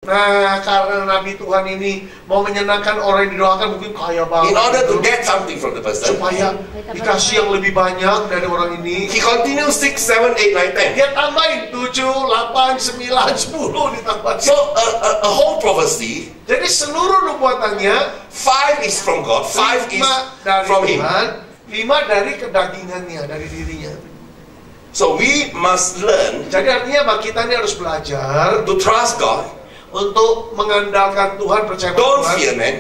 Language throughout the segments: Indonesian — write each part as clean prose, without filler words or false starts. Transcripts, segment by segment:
Nah, karena Nabi Tuhan ini mau menyenangkan orang yang didoakan, mungkin kaya banget. In order to get something from the person, supaya dikasih yang lebih banyak dari orang ini, he continues 6, 7, 8, 9, 10. dia tambahin 7, 8, 9, 10 ditambah. So a whole prophecy, Jadi seluruh nubuatannya 5 is from God, 5 is 5 dari from him. Tuhan, 5 dari kedagingannya, dari dirinya. So we must learn Jadi artinya apa? Kita ini harus belajar to trust God. untuk mengandalkan Tuhan, percaya pada Don't Tuhan. fear man.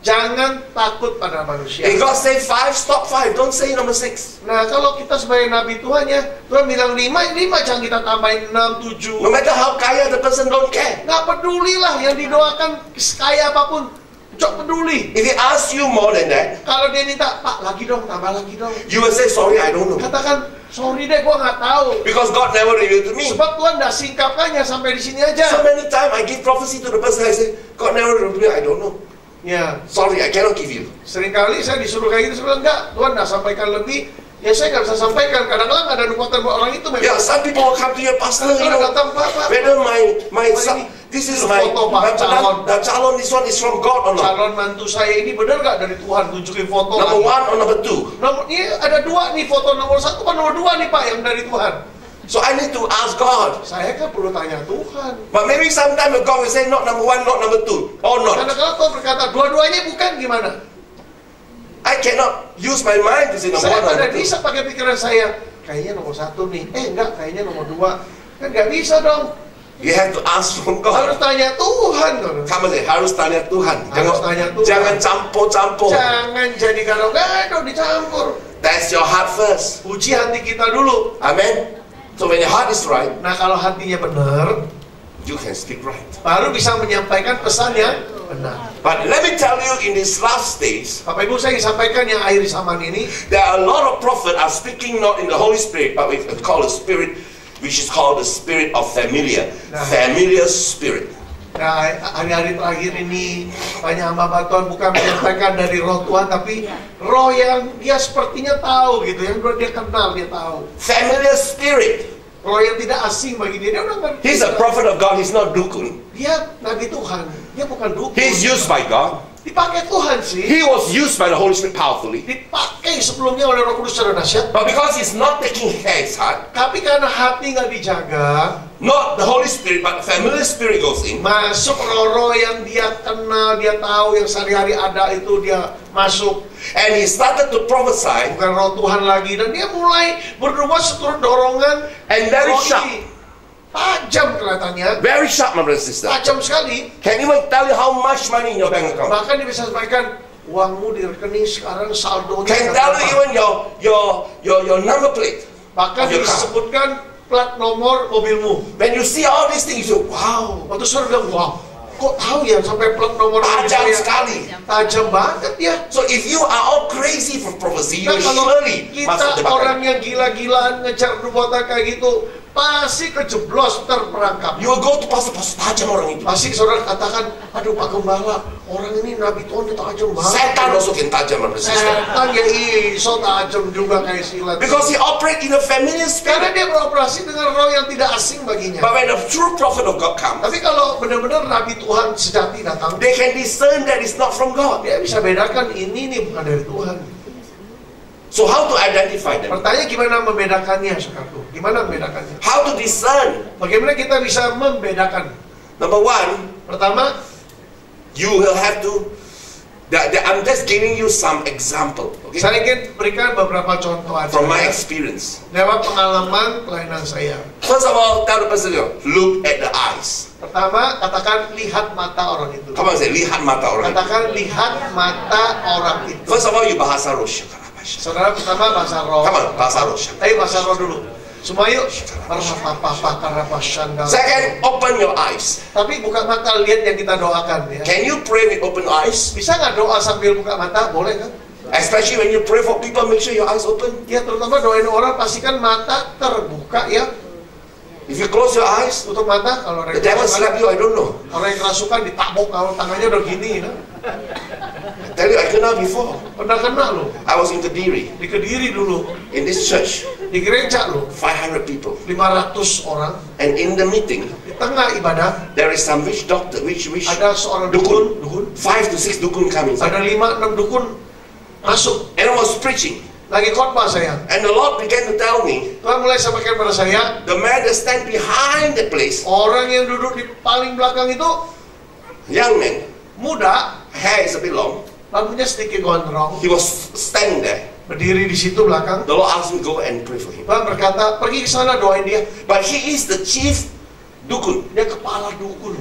Jangan takut pada manusia. If God say 5, stop 5. Don't say number 6. Nah, kalau kita sebagai Nabi Tuhan ya, Tuhan bilang 5, jangan kita tambahin 6, 7. No matter how kaya the person, don't care. Nggak pedulilah yang didoakan sekaya apapun. Cok peduli. If he asks you more than that, Kalau dia minta, Pak, lagi dong, tambah lagi dong. you will say, sorry, I don't know. Katakan, sorry deh, gua nggak tahu. Because God never revealed to me. Sebab Tuhan nggak singkapkannya sampai di sini aja. So many times I give prophecy to the person, I say, God never revealed to me, I don't know. Ya, Sorry, I cannot give you. seringkali saya disuruh kayak gitu, saya bilang, enggak, Tuhan nggak sampaikan lebih. Ya saya nggak bisa sampaikan. Kadang-kadang ada nubuatan buat orang itu memang. Yeah, some people will come to your pastor, you know, Datang, Pak, whether my Pak, son, ini this is foto, my Pak, calon. calon, this one is from God or not? Calon mantu saya ini benar nggak dari Tuhan? Tunjukin foto. Number lagi. 1 or number 2? Nomor, ini ada 2 nih, foto nomor 1 apa nomor 2 nih Pak yang dari Tuhan. So I need to ask God. Saya kan perlu tanya Tuhan. But maybe sometime God will say, not number 1, not number 2, or not. Karena kalau Tuhan berkata dua-duanya bukan, gimana? I cannot use my mind to say number 1 Saya or pada number 2. bisa pakai pikiran saya. Kayaknya nomor 1 nih. Enggak, kayaknya nomor 2. Kan nggak bisa dong. You have to ask from Harus God. tanya Tuhan. Kamu say, harus tanya Tuhan. Harus tanya Tuhan. Jangan campur-campur. Jangan jadi gado-gado dicampur. Test your heart first. Uji hati kita dulu. Amen. So when your heart is right, Nah, kalau hatinya benar, you can speak right. baru bisa menyampaikan pesan yang benar. But let me tell you, in these last days, Bapak Ibu, saya ingin sampaikan yang akhir zaman ini, there are a lot of prophets are speaking not in the Holy Spirit, but we call the Spirit, which is called the Spirit of familiar. Familiar spirit. nah, hari-hari terakhir ini banyak hamba Tuhan bukan menyampaikan dari roh Tuhan, tapi roh yang dia sepertinya tahu gitu, yang dia kenal, dia tahu. Familiar spirit. Roh yang tidak asing bagi dia, dia udah ngerti. He's a prophet of God, he's not dukun. Dia Nabi Tuhan, dia bukan dukun. He's used by God. Dipakai Tuhan sih. He was used by the Holy Spirit powerfully. Dipakai sebelumnya oleh Roh Kudus secara dahsyat. But because he's not taking care of his heart, Tapi karena hati nggak dijaga, not the Holy Spirit, but the familiar spirit goes in. masuk roh-roh yang dia kenal, dia tahu, yang sehari-hari ada itu dia masuk. And he started to prophesy. Bukan roh Tuhan lagi, dan dia mulai berbuat seturut dorongan. And very roh sharp. ini tajam kelihatannya, Very sharp, my brother and sister. tajam sekali. Can even tell you how much money in your bank account. Bahkan dia bisa sampaikan, uangmu di rekening sekarang saldonya Can tell you even your number plate. bahkan of your car. disebutkan plat nomor mobilmu. When you see all these things, you say, wow, Waktu saudara bilang, wow, kok tahu ya sampai plat nomor mobil tajam saya? sekali. Tajam banget ya. So if you are all crazy for prophecy, you Nah, will kalau surely kita masuk jebakan. orang yang gila-gilaan ngejar nubuatan kayak gitu, pasti kejeblos, terperangkap. You will go to pastor tajam orang itu. Pasti saudara katakan, aduh Pak Gembala, orang ini Nabi Tuhan dia tajam banget. Setan masukin tajam, my brother and sister. Setan ya iso tajam juga kayak silat. Because he operate in a familiar Karena spirit. dia beroperasi dengan roh yang tidak asing baginya. But when a true prophet of God comes, Tapi kalau benar-benar Nabi Tuhan sejati datang, they can discern that it's not from God. dia bisa bedakan ini nih bukan dari Tuhan. So how to identify them? Pertanyaan gimana membedakannya, saudaraku? Gimana membedakannya? How to discern? Bagaimana kita bisa membedakan? Number one, Pertama, you will have to. I'm just giving you some example, okay? saya ingin berikan beberapa contoh aja From my experience. lewat pengalaman pelayanan saya. First of all, tell the person, look at the eyes. Pertama, katakan lihat mata orang itu. Come on, say, lihat mata orang itu. Katakan lihat mata orang itu. First of all, you bahasa Rosha. Saudara, pertama bahasa roh. Come on, bahasa Rosha. Ayo bahasa roh dulu. Semua yuk. Second, open your eyes. Tapi buka mata, lihat yang kita doakan ya. Can you pray with open eyes? Bisa nggak doa sambil buka mata? Boleh kan? Especially when you pray for people, make sure your eyes open. Ya, terutama doain orang, pastikan mata terbuka ya. If you close your eyes, Tutup mata, kalau orang the devil slap you, I don't know. orang yang kerasukan ditabok, kalau tangannya udah gini ya. Tell you, I kena before. Pernah kena loh. I was in Kediri, Di Kediri dulu, in this church, di gereja loh, 500 people. 500 orang. And in the meeting, Di tengah ibadah, there is some witch doctor, witch ada seorang dukun. 5 to 6 dukun coming. Ada 5-6 dukun masuk. And I was preaching. Lagi khotbah saya. And the Lord began to tell me, Tuhan mulai sampaikan pada saya, the man that stand behind the place, orang yang duduk di paling belakang itu young man, muda, hair is a bit long. rambutnya sedikit gondrong, He was standing there. berdiri di situ belakang. The Lord asked me to go and pray for him. Tuhan berkata, pergi ke sana doain dia. But he is the chief dukun. Dia kepala dukun.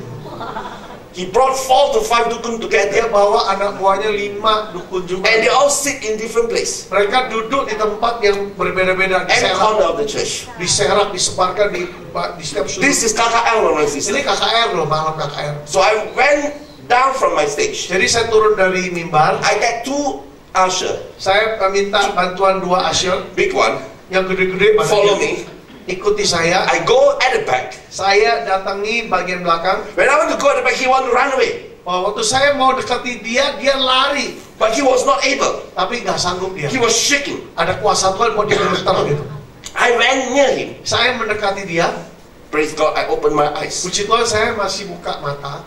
He brought 4 to 5 dukun Dia together. bawa anak buahnya 5 dukun juga. And they all sit in different place. Mereka duduk di tempat yang berbeda-beda, Every corner of the church. diserak, disebarkan di setiap sudut. This is KKL, my sister. Ini KKR loh, malam KKR. So I went down from my stage. Jadi saya turun dari mimbar, I get 2 usher, saya minta bantuan 2 usher big one, yang gede-gede follow badannya. me. Ikuti saya. I go at the back. Saya datangi bagian belakang. When I want to go at the back, he want to run away. Waktu saya mau dekati dia, dia lari. But he was not able. Tapi nggak sanggup dia. He was shaking. Ada kuasa Tuhan buat dia gemeter gitu. I went near him. Saya mendekati dia. Praise God, I opened my eyes. Puji Tuhan, saya masih buka mata.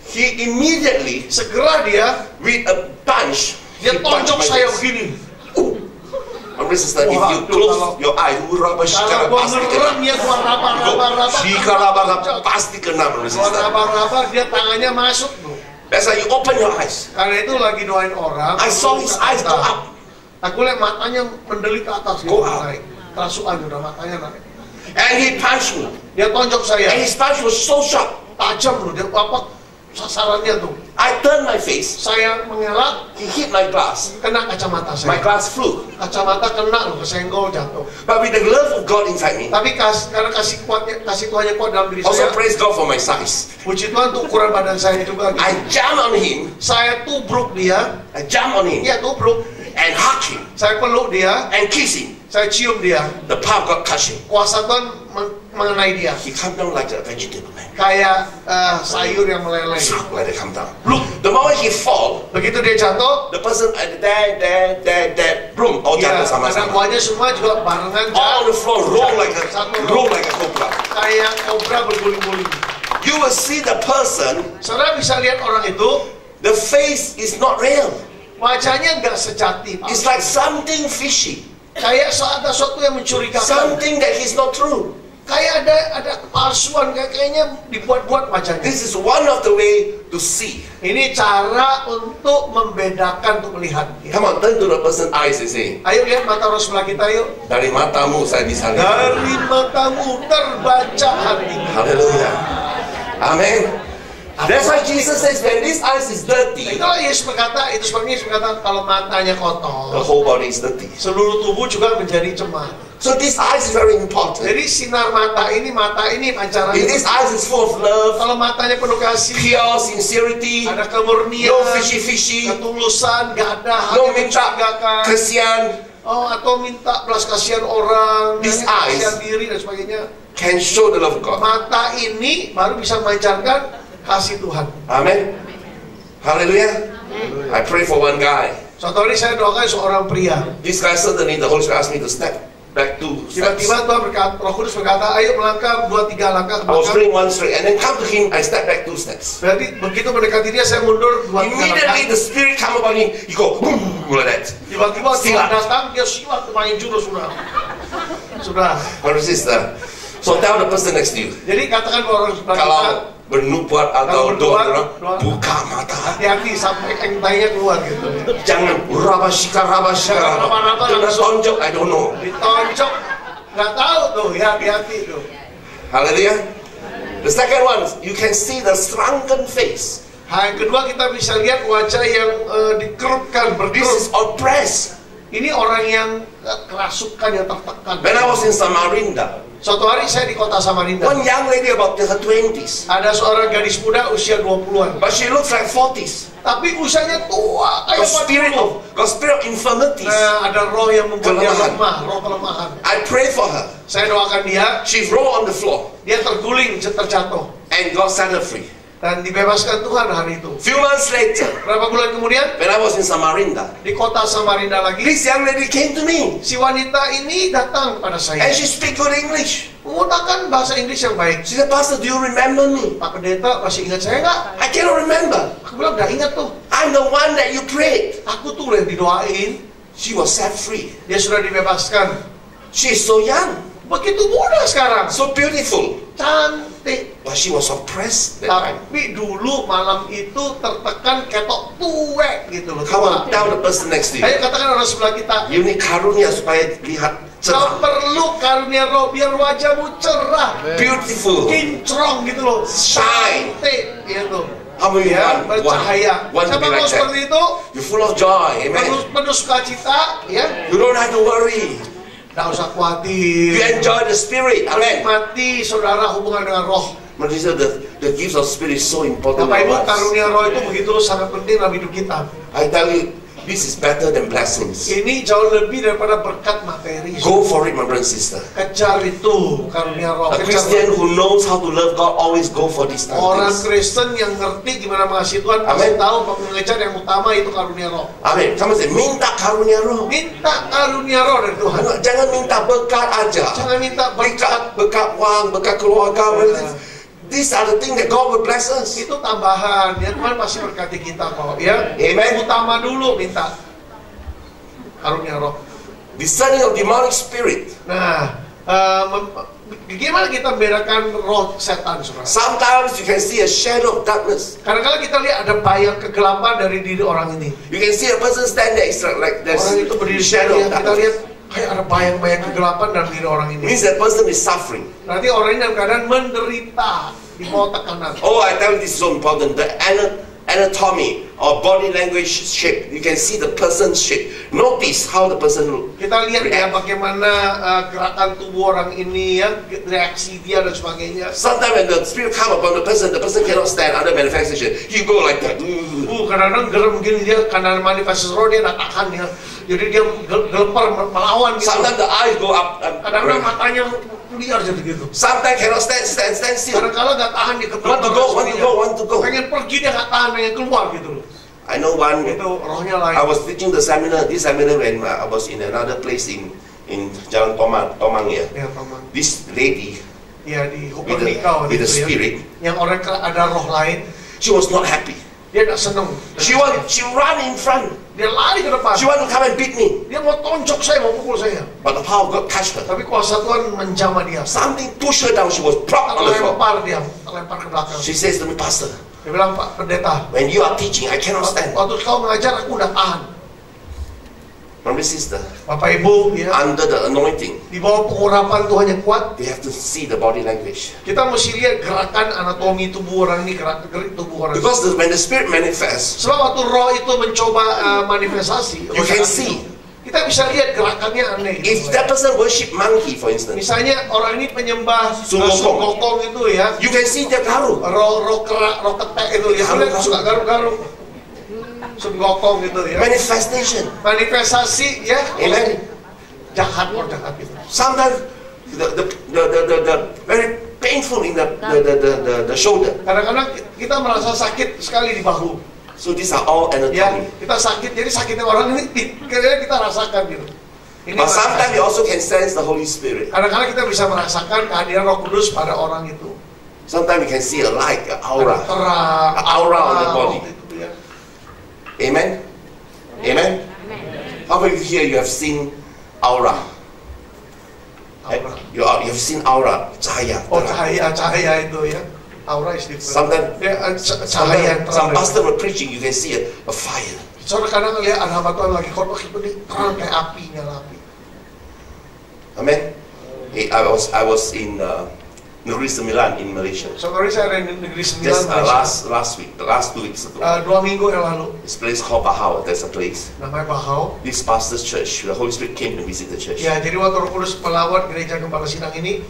He immediately, Segera dia, with a punch, dia he punched tonjok my saya face. begini. My sister, if you Wah, close kalau- your eye, Kalau gua ngerem ya, gua raba-raba. pasti kena, my Gua sister. raba-raba, dia tangannya masuk bro. That's why you open your eyes. Karena itu lagi doain orang. I saw his eyes go up. Aku lihat matanya mendelik ke atas. Go gitu, up. naik. Kerasukan udah matanya naik. And he punched me. Dia tonjok saya. And his punch was so sharp. Tajam loh, dia apa sasarannya tuh. I turned my face. Saya mengelak, He hit my glass. kena kacamata My saya. glass flew. Kacamata kena loh, kesenggol jatuh. But with the love of God inside me, Tapi karena kasih Tuhannya kuat dalam diri also saya. praise God for my size. Puji Tuhan tuh ukuran badan saya juga. Gitu. I jump on him. Saya tubruk dia, I jump on him dia tubruk. and hug him Saya peluk dia, and kiss him. saya cium dia. The power of God touched him. Kuasa Tuhan mengenai dia. He come down like a vegetable man. Kayak sayur yang meleleh. Like they come down. Look, The moment he fall, begitu dia jatuh, the person there, boom, all ya, jatuh anak sama-sama. buahnya semua juga barengan All on the floor, roll like Satu a cobra. kayak kobra berguling-guling. You will see the person, Saudara bisa lihat orang itu, the face is not real. wajahnya nggak sejati, Pak. It's like something fishy, Kayak ada sesuatu yang mencurigakan. something that is not true. Kayak ada kepalsuan, kayaknya dibuat-buat wajahnya. This is one of the way to see. Ini cara untuk membedakan, untuk melihat. Come on, turn to the person's eyes and say, Ayo lihat mata orang sebelah kita yuk. dari matamu saya bisa lihat. Dari matamu terbaca hati. Hallelujah. Amen. That's why Jesus says when this eyes is dirty, Itulah Yesus berkata, itu sebabnya Yesus berkata kalau matanya the kotor, whole body is dirty. seluruh tubuh juga menjadi cemar. So this eyes is very important. Jadi sinar mata ini If pancarannya. this eyes is full of love, Kalau matanya penuh kasih, pure sincerity, ada kemurnian, no fishy, ketulusan, gak ada hal no yang minta mencurigakan. kesian, Atau minta belas kasihan orang, These kasihan eyes diri dan sebagainya. can show the love of God. Mata ini baru bisa memancarkan kasih Tuhan. Amen. Hallelujah. I pray for one guy. Suatu hari saya doakan seorang pria. This guy suddenly the Holy Spirit asked me to step back 2 steps. Tiba-tiba Tuhan berkata, Roh Kudus berkata, ayo melangkah 2-3 langkah ke I was belakang. praying 1 straight and then come to him, I step back 2 steps. Berarti begitu mendekati dia, saya mundur 2-3 Immediately langkah. the Spirit come upon him, he go boom like that. Tiba-tiba Silat. Tuhan datang, dia silat main judo sudah. My sister. So tell the person next to you. Jadi katakan ke orang sebelah kita, Kalau bernubuat atau Kalau berdoa, doa, doa. buka mata. hati-hati sampai entainya keluar gitu. Jangan rabashika. Jangan raba-raba Jangan langsung. tonjok, I don't know. Ditonjok, nggak tahu tuh, ya hati-hati tuh. Hallelujah. The second one, you can see the shrunken face. Yang kedua kita bisa lihat wajah yang dikerutkan, This berkerut. is oppressed. Ini orang yang kerasukan, yang tertekan. When I was in Samarinda, Suatu hari saya di kota Samarinda. one young lady about her 20s, Ada seorang gadis muda usia 20-an. but she looks like 40s. Tapi usianya tua, Got kayak 40. spirit of infirmities. Ada roh yang membuat dia Kelemahan. lemah, roh kelemahan. I pray for her. Saya doakan dia, She rolled on the floor, dia terguling, terjatuh. and God set her free. Dan dibebaskan Tuhan hari itu. Few months later, Berapa bulan kemudian, when I was in Samarinda, di kota Samarinda lagi, this young lady came to me, si wanita ini datang pada and saya. she speak good English. menggunakan bahasa Inggris yang baik. She said, Pastor, do you remember me? Pak pendeta masih ingat saya nggak? I cannot remember. Aku bilang nggak ingat tuh. I'm the one that you prayed. Aku tuh yang didoain. She was set free. Dia sudah dibebaskan. She is so young, Begitu muda sekarang. so beautiful. Cantik. But she was oppressed that time. Tapi dulu malam itu tertekan ketok tuwek gitu loh. Come on, tell the person next to you. Ayo katakan orang sebelah kita. You need karunia supaya lihat Kau cerah. perlu karunia roh biar wajahmu cerah, Beautiful. kinclong gitu loh, Shine. cantik gitu. How many Ya, want bercahaya. to Siapa be mau like seperti that? itu? You're full of joy, amen. Penuh sukacita, ya. You don't have to worry. Nggak usah You khawatir. enjoy the spirit, amen. Mati saudara hubungan dengan roh. Manusia, the gifts of spirit is so important in Bapak our Ibu, lives. karunia roh itu begitu sangat penting dalam hidup kita. I tell you, this is better than blessings. Ini jauh lebih daripada berkat materi. Go for it, my brother and sister. Kejar itu karunia roh. A Kejar Christian roh. who knows how to love God always go for these Orang things. Kristen yang ngerti gimana mengasihi Tuhan pasti Amin. tahu mengejar yang utama itu karunia roh. Amin. Sama say, minta karunia roh. Minta karunia roh dari Tuhan. Jangan minta berkat aja. Jangan minta berkat. Berkat wang, berkat keluarga. These are the things that God will bless us. Itu tambahan. Ya Tuhan pasti berkati kita kok. Ya. Amen. Yang utama dulu minta karunia roh. Discerning of demonic spirit. Nah, gimana kita membedakan roh setan, saudara? Sometimes you can see a shadow of darkness. Kadang-kadang kita lihat ada bayang kegelapan dari diri orang ini. You can see a person stand there, it's like there's Orang itu berdiri shadow shadow, of kita lihat darkness. kayak ada bayang-bayang kegelapan dalam diri orang ini. Means that person is suffering. Nanti orang ini dalam keadaan menderita di bawah tekanan. Oh, I tell you, this is so important. The anatomy or body language shape. You can see the person's shape. Notice how the person look. Kita lihat ya react. bagaimana gerakan tubuh orang ini ya, reaksi dia dan sebagainya. Sometimes when the spirit come upon the person cannot stand under manifestation. He go like that. Kadang-kadang gerem gini dia karena manifestasi roh dia nggak tahan ya. Jadi dia gelepar melawan gitu. Sometimes the eyes go up. Kadang-kadang matanya liar jadi gitu. Sometimes cannot stand still. Kadang-kadang nggak tahan dia Want to go. Pengen pergi dia nggak tahan, pengen keluar gitu loh. I know one. Itu rohnya lain. I was teaching this seminar when I was in another place in Jalan Tomang ya. Ya, Tomang. This lady Ya di with Hupernikau the gitu ya. spirit, Yang orang ada roh lain, she was not happy. dia nggak seneng. She run in front. Dia lari ke depan. She want to come and beat me. Dia mau tonjok saya, mau pukul saya. But the power of God touched her. Tapi kuasa Tuhan menjamah dia. Something pushed her down. She was propped on the floor. Terlempar ke belakang. She says to me, Pastor, Dia bilang, Pak Pendeta, when you are teaching, I cannot stand. waktu kau mengajar aku udah tahan. My sister, Bapak Ibu, ya, under the anointing, di bawah pengurapan Tuhan yang kuat, they have to see the body language. kita mesti lihat gerakan anatomi tubuh orang ini, gerik tubuh orang. Because when the spirit manifests, Sebab waktu roh itu mencoba manifestasi, you can see. kita bisa lihat gerakannya aneh. If Gitu. that person worship monkey, for instance, Misalnya orang ini penyembah Sun Gokong. Gokong itu ya, you can see dia garu. roh kerak, roh ketek itu ya, Garuk-garuk. suka garuk-garuk. Sun Gokong gitu ya. Manifestation. Manifestasi ya, Amen. jahat itu. Sometimes the very painful in the shoulder. Kadang-kadang kita merasa sakit sekali di bahu. So these are all Ya, anatomy. kita sakit, jadi sakitnya orang ini kira-kira kita rasakan gitu. Ini But sometimes manifestasi. you also can sense the Holy Spirit. Kadang-kadang kita bisa merasakan kehadiran Roh Kudus pada orang itu. Sometimes you can see a light, an aura. Ada terang, An aura on the body. Itu, ya. Amen? Amen? How many of you here you have seen aura? Aura. You have seen aura, cahaya. Oh, cahaya itu ya. Aura is different. Sometimes, Ya, cahaya yang some terang. pastor were preaching, you can see a fire. Soalnya kadang lihat ada hamba Tuhan lagi khotbah itu nih terang kayak api, nyala api. Amen? I was in Negeri Sembilan in Malaysia. Saudara saya ada di negeri Sembilan Just Malaysia. last 2 weeks ago. 2 minggu yang lalu. This place called Bahau. There's a place. Namanya Bahau. This pastor's church, the Holy Spirit came to visit the church. Ya, jadi waktu Roh Kudus melawat gereja Gembala Sinang ini,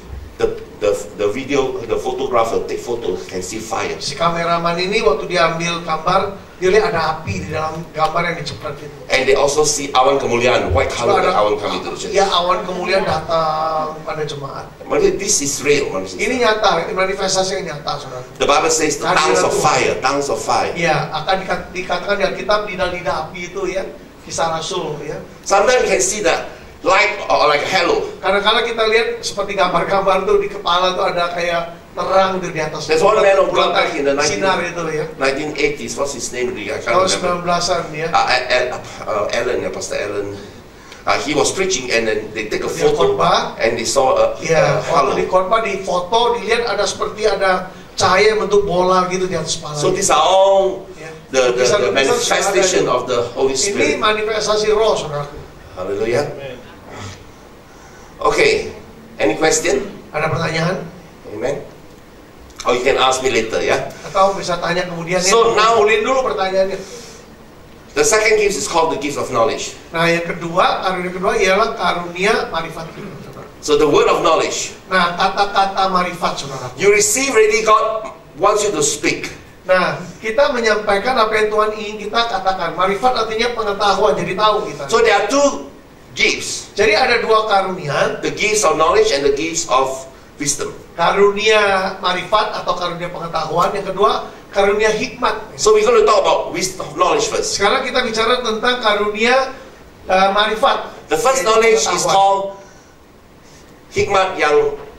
The video, the photographer take photos, can see fire. si kameraman ini waktu dia ambil gambar, dia lihat ada api di dalam gambar yang diceprat itu. And they also see awan kemuliaan, white color Ada- awan coming to the church. Ya, awan kemuliaan datang pada jemaat. Maksudnya, this is real, maksudnya. Ini nyata, manifestasi yang nyata, saudara. The Bible says the tongues of fire. Ya, akan dikatakan di Alkitab lidah-lidah api itu ya, kisah Rasul ya. Sometimes you can see that light or like a halo. Kadang-kadang kita lihat seperti gambar-gambar tuh di kepala tuh ada kayak terang tuh di atas. There's one man of God back in the sinar itu ya. 1980s. What's his name? I can't Tahun remember. 19-an ya. Alan, Pastor Alan. He was preaching and then they take a Dia photo khotbah. and they saw a halo. Waktu di khotbah di foto dilihat ada seperti ada cahaya bentuk bola gitu di atas kepala. So these are all Ya. the manifestation of the Holy Ini Spirit. manifestasi roh, saudaraku. Hallelujah. Okay. Any question? Ada pertanyaan? Amen. Or you can ask me later, ya. Atau bisa tanya kemudian ya. So now- kumpulin dulu pertanyaannya. The second gift is called the gift of knowledge. Nah, yang kedua, karunia kedua ialah karunia marifat. So the word of knowledge. Nah, kata-kata marifat, saudara. You receive already, God wants you to speak. Nah, kita menyampaikan apa yang Tuhan ingin kita katakan. Marifat artinya pengetahuan, jadi tahu kita. So there are two gifts. Jadi ada dua karunia, The gifts of knowledge and the gifts of wisdom. karunia marifat atau karunia pengetahuan. Yang kedua, karunia hikmat. So we're going to talk about wisdom, knowledge first. Sekarang kita bicara tentang karunia marifat. The first yaitu knowledge is pengetahuan. called hikmat yang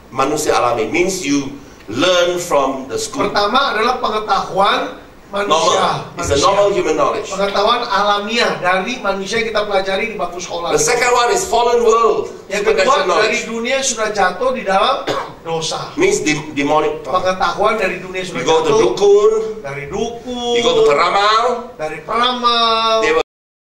manusia alami. Means you learn from the school. Pertama adalah pengetahuan manusia. Normal. It's a normal human knowledge. Pengetahuan alamiah dari manusia yang kita pelajari di bangku sekolah. The second one is fallen world. Yang kedua Supernatural dari knowledge. dunia yang sudah jatuh di dalam dosa. Means demonic power. Pengetahuan dari dunia yang You sudah go to jatuh, dukun, dari dukun, you go to peramal, dari peramal, they will